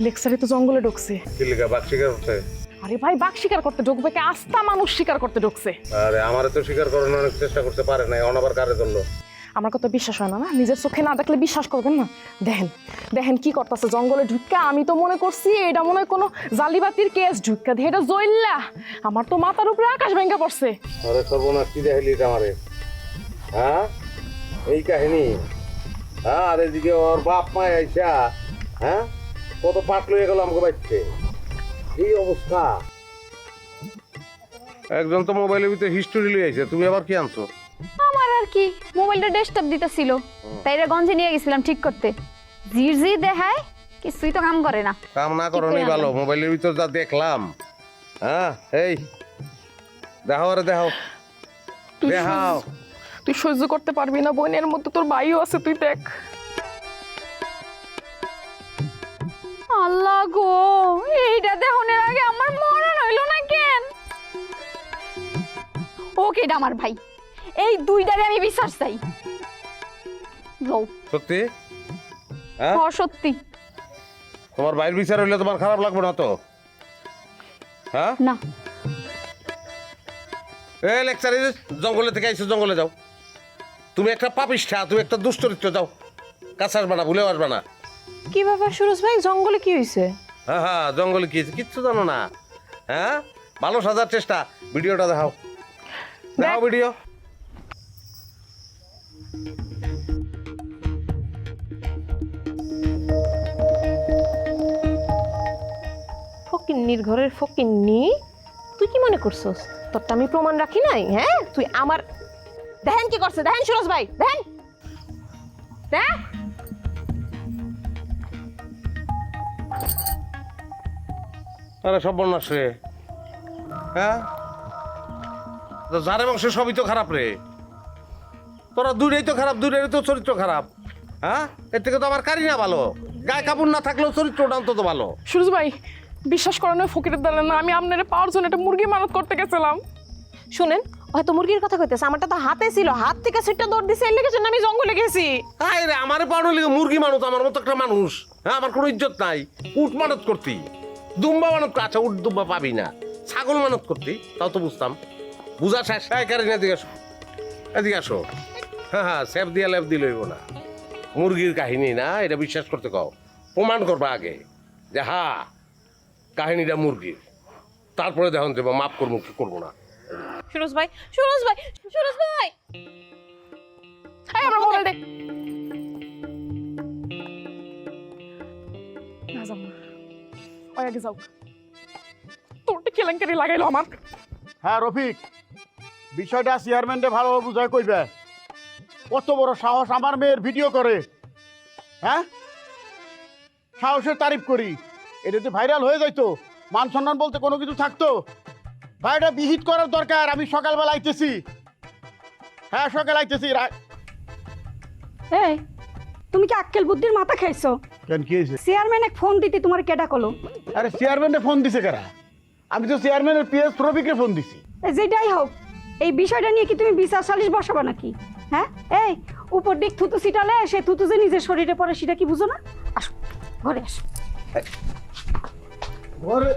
লেকচারে তো জঙ্গলে ঢুকছে। কি লিগা বাঘ শিকার করতে? আরে ভাই বাঘ শিকার করতে ঢুকবে কে? আস্তা মানুষ শিকার করতে ঢুকছে। আরে আমারে তো শিকার করানোর অনেক চেষ্টা করতে পারে নাই, অনাবার কারে ধরলো। আমার কথা বিশ্বাস হয় না? নিজের চোখে না দেখলে বিশ্বাস করবেন না? দেখেন দেখেন কি করতেছে জঙ্গলে ঢুকা। আমি তো মনে করছি এটা মনে হয় কোনো জালিবাতির কেস, ঢুকা দিয়ে এটা জইল্লা। আমার তো মাথার উপরে আকাশ ভেঙে পড়ছে। আরে সর্বনাশ, কি দেখাইলি এটা আমারে? হ্যাঁ, এই কাহিনী? হ্যাঁ, আর এদিকে ওর বাপ মা আইসা, হ্যাঁ, কত পাট লইয়া গেল আমাকে বাইতে। এই অবস্থা। একজন তো মোবাইলের ভিতরে হিস্টোরি লই আইছে, তুমি আবার কি আনছো? আমার আর কি, মোবাইলটা ডেস্কটপ দিতেছিল, তাই এটা গঞ্জে নিয়ে গেছিলাম ঠিক করতে। জির জি দেখায়, কিছুই তো কাম করে না। কাম না করোনি ভালো, মোবাইলের ভিতর যা দেখলাম। হ্যাঁ, এই দেখাও, আরে দেখাও, দেখাও। তুই সহ্য করতে পারবি না, বোনের মধ্যে তোর ভাইও আছে, তুই দেখ। আল্লাহ গো, এইটা দেখানোর আগে আমার মরণ হইল না কেন? ওকে, এটা আমার ভাই। এই দুইটারে আমি বিশ্বাস চাই। লও। সত্যি? হ্যাঁ, সত্যি। তোমার ভাইয়ের বিচার হইলে তোমার খারাপ লাগবে না তো? হ্যাঁ না, এই লেকচারে জঙ্গলে থেকে আইছো, জঙ্গলে যাও। তুমি একটা পাপিষ্ঠা, তুমি একটা দুশ্চরিত্র, যাও। কাছে আসবা না, ভুলেও আসবা না। কি ব্যাপার সুরজ ভাই, জঙ্গলে কি হয়েছে? হ্যাঁ হ্যাঁ, জঙ্গলে কি হয়েছে কিচ্ছু জানো না? হ্যাঁ, ভালো সাজার চেষ্টা। ভিডিওটা দেখাও, দেখাও ভিডিও। ফকিন্নির ঘরের ফকিন্নি, তুই কি মনে করছস তোরটা আমি প্রমাণ রাখি নাই? হ্যাঁ, তুই আমার দেখেন কি করছে, দেখেন সুরজ ভাই, দেখেন দেখ। আরে সব বন্যাস রে। হ্যাঁ, তো যারে বংশ সবই তো খারাপ রে। তোরা দুইটাই তো খারাপ, দুইটারই তো চরিত্র খারাপ। হ্যাঁ, এর থেকে তো আমার কারি না ভালো। গায়ে কাপড় না থাকলেও চরিত্রটা অন্তত ভালো। সুরজ ভাই বিশ্বাস করেন ফকিরের দ্বারা না, আমি আপনার পাওয়ার জন্য একটা মুরগি মানত করতে গেছিলাম। শুনেন, হয়তো মুরগির কথা কইতেছে, আমারটা তো হাতে ছিল, হাত থেকে সিটটা দৌড় দিছে, এর লেগে জন্য আমি জঙ্গলে গেছি। আরে রে, আমারে পাওয়ার লিগে মুরগি মানুষ, আমার মতো একটা মানুষ। হ্যাঁ, আমার কোনো ইজ্জত নাই। উট মানত করতি, দুম্বা মানত, আচ্ছা উট দুম্বা পাবি না, ছাগল মানত করতি, তাও তো বুঝতাম। বুঝা শেষ। কারিনা, এদিকে আসো, এদিকে আসো। হ্যাঁ হ্যাঁ, সেফ দিয়া লেফ দিল না। মুরগির কাহিনী না, এটা বিশ্বাস করতে কও। প্রমাণ করবা আগে যে হ্যাঁ কাহিনীটা মুরগির, তারপরে দেখুন দেবো মাফ করবো কি করবো না। সুরজ ভাই, সুরজ ভাই, সুরজ ভাই, এই আমার মোবাইল দে। না যাও না, ওই আগে যাও। তোরটা কেলেঙ্কারি লাগাইলো আমার। হ্যাঁ রফিক, বিষয়টা চেয়ারম্যানকে ভালোভাবে বুঝায় কইবে। কত বড় সাহস, আমার মেয়ের ভিডিও করে। হ্যাঁ, সাহসের তারিফ করি। এটা যদি ভাইরাল হয়ে যাইতো, মান সম্মান বলতে কোনো কিছু থাকতো? ভাই, এটা বিহিত করার দরকার। আমি সকালবেলা আইতেছি। হ্যাঁ, সকালে আইতেছি। এই, তুমি কি আক্কেল বুদ্ধির মাথা খাইছো? কেন, কি হয়েছে? চেয়ারম্যানে ফোন দিতে তোমার কেডা কলো? আরে চেয়ারম্যানে ফোন দিছে কারা? আমি তো চেয়ারম্যানের পিএস রফিককে ফোন দিছি। যেটাই হোক, এই বিষয়টা নিয়ে কি তুমি বিচার সালিশ বসাবা নাকি? হ্যাঁ, এই উপর দিক থুতু ছিটালে সে থুতু যে নিজের শরীরে পড়ে সেটা কি বুঝো না? আসো ঘরে, আসো। ঘরে